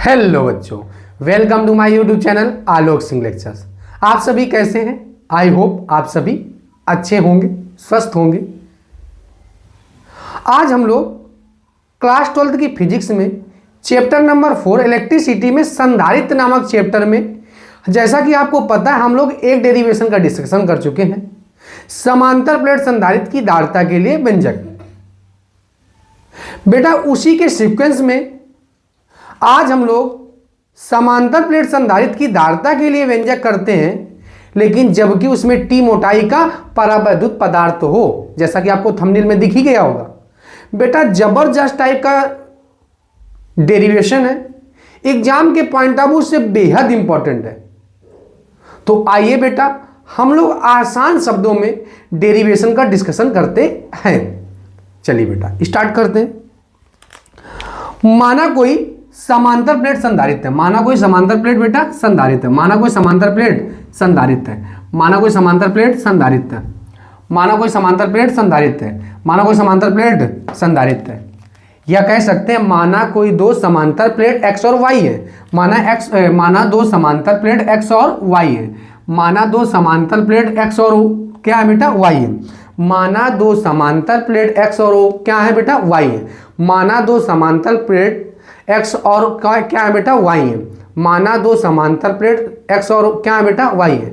Hello बच्चों, welcome to my YouTube channel Alok Singh lectures. आप सभी कैसे हैं? आई होप आप सभी अच्छे होंगे, स्वस्थ होंगे। आज हम लोग क्लास 12th की फिजिक्स में चैप्टर नंबर 4 इलेक्ट्रिसिटी में संधारित्र नामक चैप्टर में, जैसा कि आपको पता है, हम लोग एक डेरिवेशन का डिस्कशन कर चुके हैं, समांतर प्लेट संधारित्र की धारिता के लिए व्यंजक। बेटा उसी के सीक्वेंस में आज हम लोग समांतर प्लेट संधारित्र की धारिता के लिए व्यंजक करते हैं, लेकिन जबकि उसमें टी मोटाई का परावैद्युत पदार्थ हो, जैसा कि आपको थंबनेल में दिख ही गया होगा। बेटा जबरदस्त टाइप का डेरिवेशन है, एग्जाम के पॉइंट ऑफ व्यू से बेहद इंपॉर्टेंट है। तो आइए बेटा हम लोग आसान शब्दों में डेरिवेशन का डिस्कशन करते हैं। चलिए बेटा स्टार्ट करते हैं। माना कोई समांतर प्लेट संधारित्र है, माना कोई समांतर प्लेट बेटा संधारित्र है, माना कोई समांतर प्लेट संधारित्र है, माना कोई समांतर प्लेट संधारित्र है, माना कोई समांतर प्लेट संधारित्र है, माना कोई समांतर प्लेट संधारित्र है, या कह सकते हैं माना कोई दो समांतर प्लेट x और y है, माना दो समांतर प्लेट x और y है, माना दो समांतर प्लेट x और क्या है बेटा y है, माना दो समांतर प्लेट x और क्या है बेटा y है, माना दो समांतर प्लेट x और क्या है बेटा y है, माना दो समांतर प्लेट x और क्या है बेटा y है।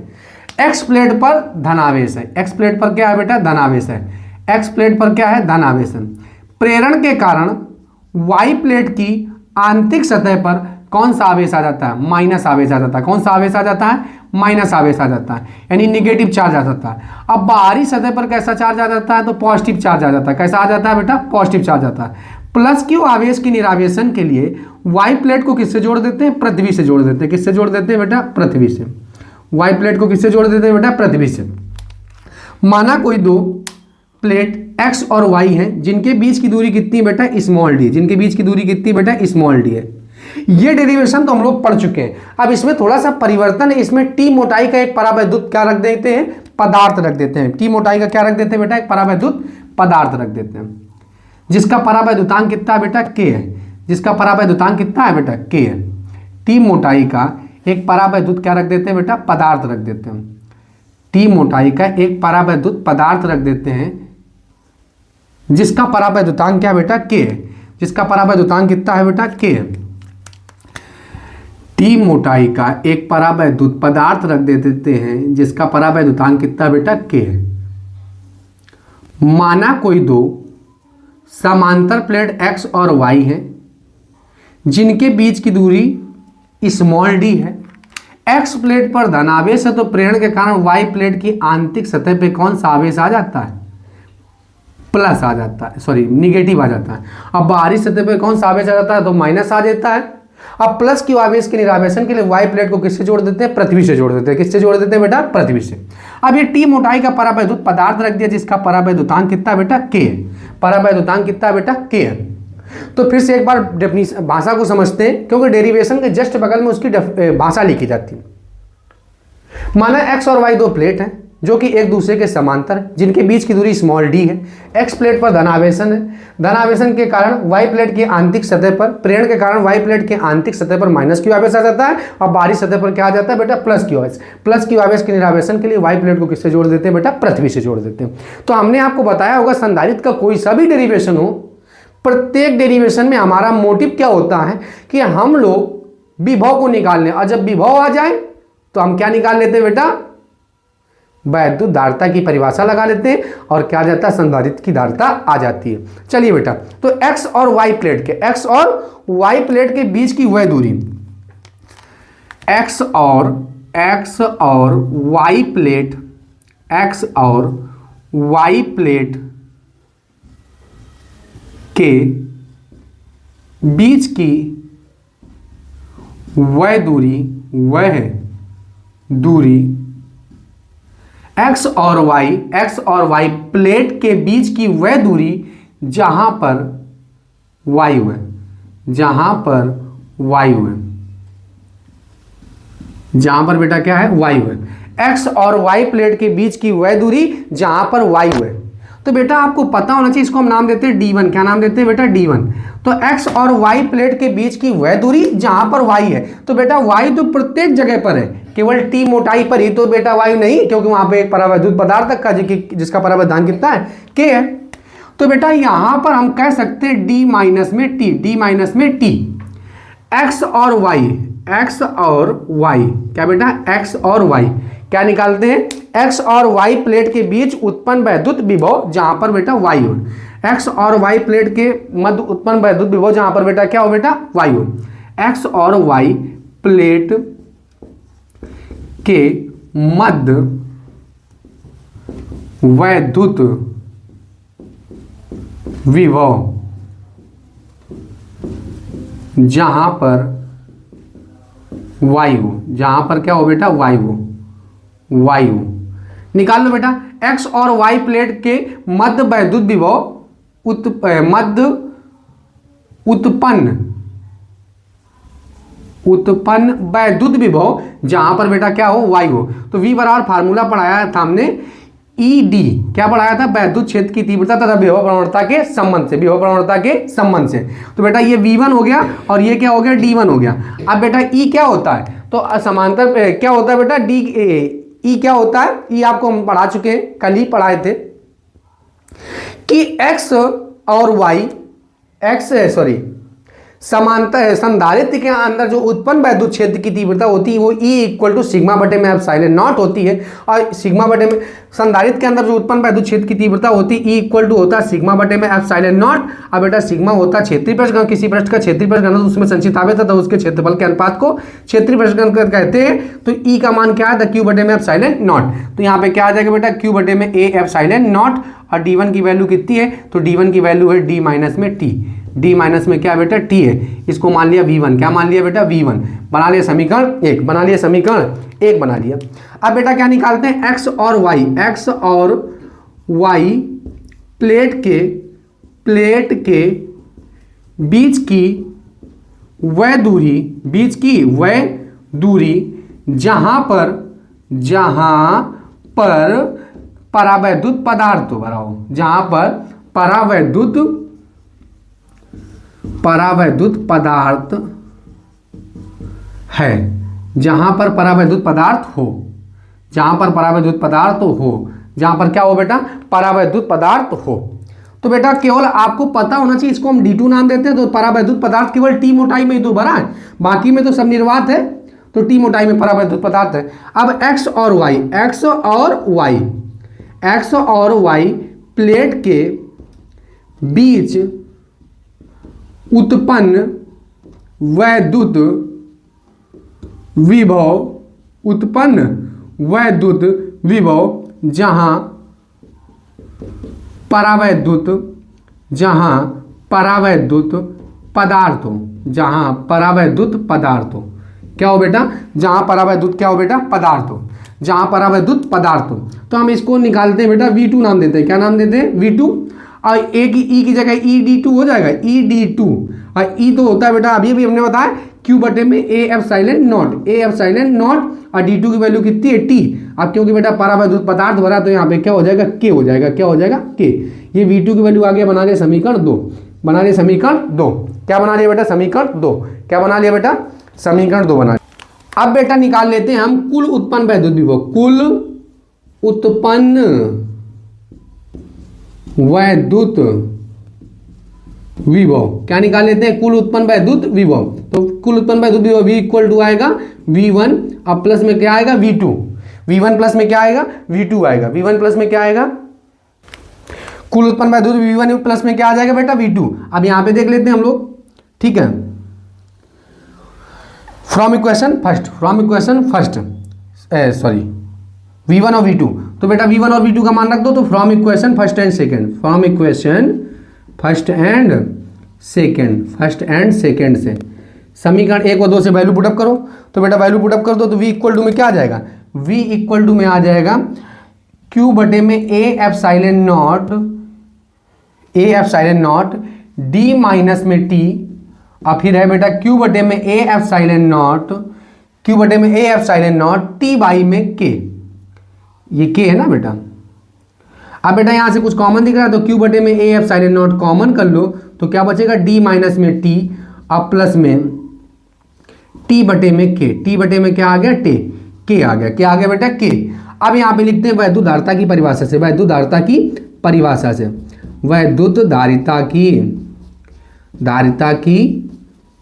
x प्लेट पर धनावेश है, x प्लेट पर क्या है बेटा धनावेश है, x प्लेट पर क्या है धनावेश है। प्रेरण के कारण y प्लेट की आंतरिक सतह पर कौन सा आवेश आ जाता है? माइनस आवेश आ जाता है। कौन सा आवेश आ जाता है? माइनस आवेश आ जाता है, यानी निगेटिव चार्ज आ जाता है। अब बाहरी सतह पर कैसा चार्ज आ जाता है? तो पॉजिटिव चार्ज आ जाता है। कैसा आ जाता है बेटा? पॉजिटिव चार्ज आता है। प्लस क्यू आवेश की निरावेशन के लिए वाई प्लेट को किससे जोड़ देते हैं? पृथ्वी से जोड़ देते हैं। किससे जोड़ देते हैं बेटा? पृथ्वी से। वाई प्लेट को किससे जोड़ देते हैं बेटा? पृथ्वी से। माना कोई दो प्लेट x और y हैं, जिनके बीच की दूरी कितनी बेटा? Small D. जिनके बीच की दूरी कितनी बेटा? स्मॉल डी है। ये डेरिवेशन तो हम लोग पढ़ चुके हैं। अब इसमें थोड़ा सा परिवर्तन है, इसमें टी मोटाई का एक परावैद्युत क्या रख देते हैं? पदार्थ रख देते हैं। टी मोटाई का क्या रख देते हैं बेटा? एक परावैद्युत पदार्थ रख देते हैं, जिसका परावैद्युतांक कितना है बेटा? k है। जिसका परावैद्युतांक कितना है बेटा? k है। टी मोटाई का एक परावैद्युत क्या रख देते हैं बेटा? पदार्थ रख देते हैं। टी मोटाई का एक परावैद्युत पदार्थ रख देते हैं, जिसका परावैद्युतांक क्या बेटा? k है। जिसका परावैद्युतांक कितना है बेटा? k है। टी मोटाई का एक परावैद्युत पदार्थ रख देते हैं, जिसका परावैद्युतांक कितना बेटा? k है। माना कोई दो समांतर प्लेट x और y है, जिनके बीच की दूरी स्मॉल d है। x प्लेट पर धनावेश है, तो प्रेरण के कारण y प्लेट की आंतरिक सतह पे कौन सा आवेश आ जाता है? प्लस आ जाता है, सॉरी निगेटिव आ जाता है। अब बाहरी सतह पे कौन सा आवेश आ जाता है? तो माइनस आ जाता है। अब प्लस की आवेश के निरावेशन के लिए y प्लेट को किससे जोड़ देते हैं? पृथ्वी से जोड़ देते हैं। किससे जोड़ देते हैं बेटा? पृथ्वी से। अब ये टी मोटाई का परावैद्युत पदार्थ रख दिया, जिसका परावैद्युतांक कितना बेटा? k है। परावैद्युतांक कितना बेटा? k है। तो फिर से एक बार डेफिनेशन भाषा को समझते हैं, क्योंकि डेरिवेशन के जस्ट बगल में उसकी भाषा लिखी जाती है। माना x और y दो प्लेट हैं, जो कि एक दूसरे के समांतर, जिनके बीच की दूरी स्मॉल d है। x प्लेट पर धनावेशन है, धनावेशन के कारण y प्लेट की आंतरिक सतह पर, प्रेरण के कारण y प्लेट की आंतरिक सतह पर माइनस क्यू आवेश आ जाता है, और बाहरी सतह पर क्या आ जाता है बेटा? प्लस क्यू आवेश। प्लस क्यू आवेश के निरावेशन के लिए y प्लेट को किससे जोड़ देते हैं बेटा? पृथ्वी से जोड़ देते हैं। तो हमने आपको बताया होगा, संधारित्र का कोई सा भी डेरिवेशन हो, प्रत्येक डेरिवेशन में हमारा मोटिव क्या होता है कि हम लोग विभव को निकाल लें, और जब विभव आ जाए तो हम क्या निकाल लेते हैं बेटा? वैद्युत धारिता की परिभाषा लगा लेते हैं, और क्या जाता है? संधारित्र की धारिता आ जाती है। चलिए बेटा, तो x और y प्लेट के बीच की वह दूरी, x और y प्लेट के बीच की वह दूरी x और y प्लेट के बीच की वह दूरी जहां पर वायु है, जहां पर बेटा क्या है? वायु है। x और y प्लेट के बीच की वह दूरी जहां पर वायु है। तो बेटा आपको पता होना चाहिए, इसको हम नाम देते हैं D1। क्या नाम देते हैं बेटा? D1। तो x और y प्लेट के बीच की वह दूरी जहां पर y है, तो बेटा y तो प्रत्येक जगह पर है, केवल t मोटाई पर ही तो बेटा y नहीं, क्योंकि वहां पे एक परावैद्युत पदार्थ का जिसका परावैद्युतांक कितना है? k है। तो बेटा यहां पर हम कह सकते हैं d माइनस में t, x और y, क्या बेटा? x और y क्या निकालते हैं? x और y प्लेट के बीच उत्पन्न वैद्युत विभव जहां पर बेटा y हो, x और y प्लेट के मध्य उत्पन्न वैद्युत विभव जहां पर बेटा क्या हो बेटा? y हो। x और y प्लेट के मध्य वैद्युत विभव जहां पर y हो, जहां पर क्या हो बेटा? y हो। निकाल लो बेटा। x और y प्लेट के मध्य वैद्युत विभव उत्पन्न वैद्युत विभव जहां पर बेटा क्या हो? y हो। तो v बराबर फार्मूला पढ़ाया था हमने ED, क्या पढ़ाया था? वैद्युत क्षेत्र की तीव्रता तथा विभव प्रवणता के संबंध से। तो बेटा ये V1 हो गया और ये क्या हो गया? D1 हो गया। अब बेटा E क्या होता है? तो समांतर क्या होता है बेटा? E क्या होता है? E आपको हम पढ़ा चुके हैं, कल ही पढ़ाए थे कि x और y समांतर संधारित्र के अंदर जो उत्पन्न वैद्युत क्षेत्र की तीव्रता होती है वो E इक्वल टू सिग्मा बटे में एप्सिलॉन नॉट होती है। और सिग्मा बटे में संधारित्र के अंदर जो उत्पन्न वैद्युत क्षेत्र की तीव्रता होती है E इक्वल टू होता है सिग्मा बटे में एप्सिलॉन नॉट। अब बेटा सिग्मा होता है क्षेत्रीय पृष्ठघन, किसी पृष्ठ का क्षेत्रीय पृष्ठघन तो उसमें संचित आवेश था, उसके क्षेत्रफल के अनुपात को क्षेत्रीय पृष्ठघन कहते हैं। तो E का मान क्या है? Q बटे में एप्सिलॉन नॉट। तो यहाँ पे क्या आ जाएगा बेटा? Q बटे में A एप्सिलॉन नॉट। और D1 की वैल्यू कितनी है? तो D1 की वैल्यू है D माइनस में T। D माइनस में क्या बेटा? T है। इसको मान लिया V1। क्या मान लिया बेटा? V1। बना लिया समीकरण 1, बना लिया। अब बेटा क्या निकालते हैं? x और y प्लेट के बीच की वह दूरी जहां पर परावैद्युत पदार्थ हो, जहां पर परावैद्युत पदार्थ है, जहां पर परावैद्युत क्या हो बेटा? परावैद्युत पदार्थ हो। तो बेटा केवल आपको पता होना चाहिए, इसको हम D2 नाम देते हैं। तो परावैद्युत पदार्थ केवल T मोटाई में ही तो भरा है, बाकी में तो सब निर्वात है, तो T मोटाई में परावैद्युत पदार्थ है। अब x और y प्लेट के बीच उत्पन्न वैद्युत विभव जहां परावैद्युत पदार्थ हो, क्या हो बेटा? जहां परावैद्युत क्या हो बेटा? पदार्थ हो, जहां परावैद्युत पदार्थ हो। तो हम इसको निकालते हैं बेटा, V2 नाम देते हैं। क्या नाम देते हैं? V2। और ए की E की जगह ED2 हो जाएगा, ED2। और E तो होता है बेटा, अभी भी हमने बताया Q बटे में A एप्सिलॉन नॉट। और D2 की वैल्यू कितनी है? T। अब क्योंकि बेटा परावैद्युत पदार्थ भरा तो यहाँ पे क्या हो जाएगा? K हो जाएगा। क्या हो जाएगा? K। ये V2 की वैल्यू आगे बना लिया समीकरण 2। क्या बना लिया बेटा? समीकरण 2। क्या बना लिया बेटा? समीकरण 2 बना लिया। अब बेटा निकाल लेते हैं हम कुल उत्पन्न वैद्युत विभव। कुल उत्पन्न वैद्युत विभव क्या निकाल लेते हैं? कुल उत्पन्न वैद्युत विभव। तो कुल उत्पन्न वैद्युत विभव V इक्वल टू आएगा V1 अब प्लस में क्या आएगा? V2। V1 प्लस में क्या आएगा? V2 आएगा। V1 प्लस में क्या आएगा? कुल उत्पन्न वैद्युत V1 प्लस में क्या आ जाएगा बेटा? V2। अब यहां पे देख लेते हैं हम लोग, ठीक है। फ्रॉम इक्वेशन फर्स्ट V1 और V2। तो बेटा V1 और V2 का मान रख दो। तो from equation first and second से समीकरण 1 और 2 से वैल्यू पुटअप करो। तो बेटा वैल्यू पुटअप कर दो तो V इक्वल टू में क्या आ जाएगा? V इक्वल टू में आ जाएगा Q बटे में A epsilon not D minus में T। और फिर है बेटा Q बटे में A epsilon not T by में K। ये K है ना बेटा। अब बेटा यहां से कुछ कॉमन दिख रहा है तो क्यू बटे में ए एप्सिलॉन नॉट कॉमन कर लो तो क्या बचेगा डी माइनस में टी अब प्लस में टी बटे में के, टी बटे में क्या आ गया टे, के आ गया, क्या आ गया बेटा के। अब यहां पे लिखते हैं वैद्युत धारिता की परिभाषा से, वैद्युत धारिता की परिभाषा से, वैद्युत धारिता की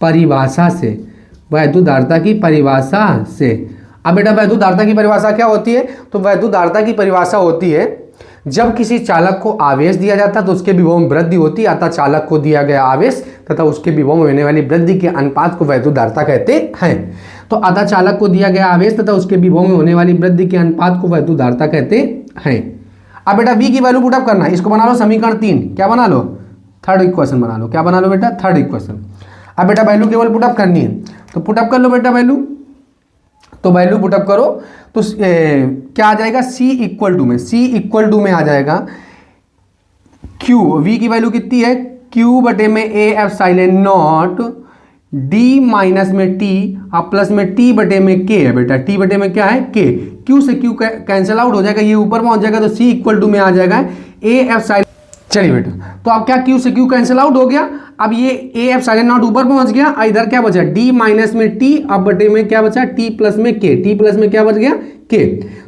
परिभाषा से, वैद्युत धारिता की परिभाषा से। अब बेटा वैद्युत धारिता की परिभाषा क्या होती है, तो वैद्युत धारिता की परिभाषा होती है जब किसी चालक को आवेश दिया जाता है तो उसके विभव में वृद्धि होती है, अतः चालक को दिया गया आवेश तथा उसके विभव में होने वाली वृद्धि के अनुपात को वैद्युत धारिता कहते हैं। तो अतः चालक को दिया गया आवेश तथा उसके विभव में होने वाली वृद्धि के अनुपात को वैद्युत धारिता कहते हैं। अब बेटा v की वैल्यू पुटअप करना है, इसको बना लो समीकरण 3, क्या बना लो, थर्ड इक्वेशन बना लो, क्या बना लो बेटा, थर्ड इक्वेशन। अब बेटा वैल्यू केवल पुटअप करनी है तो पुटअप कर लो बेटा वैल्यू, तो वैल्यू पुटअप करो तो क्या आ जाएगा c इक्वल टू में आ जाएगा q, v की वैल्यू कितनी है q बटे में a epsilon not d minus में t अब प्लस में t बटे में k है बेटा, t बटे में क्या है k, q से q कैंसिल आउट हो जाएगा, ये ऊपर पहुंच जाएगा तो c इक्वल टू में आ जाएगा a एप्सिलॉन। चलिए बेटा तो अब क्या q से q कैंसिल आउट हो गया, अब ये a एप्सिलॉन नॉट ऊपर पहुंच गया, इधर क्या बचा d माइनस में t अब बटे में क्या बचा t प्लस में k, t प्लस में क्या बच गया k।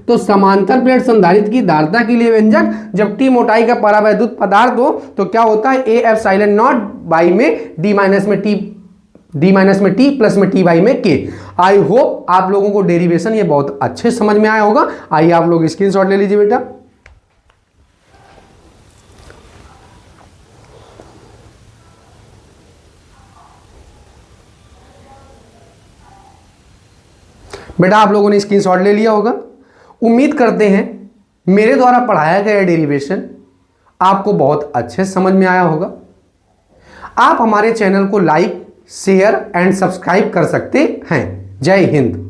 तो समांतर प्लेट संधारित्र की धारिता के लिए व्यंजक जब t मोटाई का परावैद्युत पदार्थ हो तो क्या होता है a एप्सिलॉन नॉट बाई में d माइनस में t प्लस में t बाई में k। आई होप आप लोगों को डेरिवेशन ये बहुत अच्छे समझ में आया होगा। आइए आप लोग स्क्रीनशॉट ले लीजिए बेटा। बेटा आप लोगों ने स्क्रीनशॉट ले लिया होगा। उम्मीद करते हैं मेरे द्वारा पढ़ाया गया डेरिवेशन आपको बहुत अच्छे समझ में आया होगा। आप हमारे चैनल को लाइक, शेयर एंड सब्सक्राइब कर सकते हैं। जय हिंद।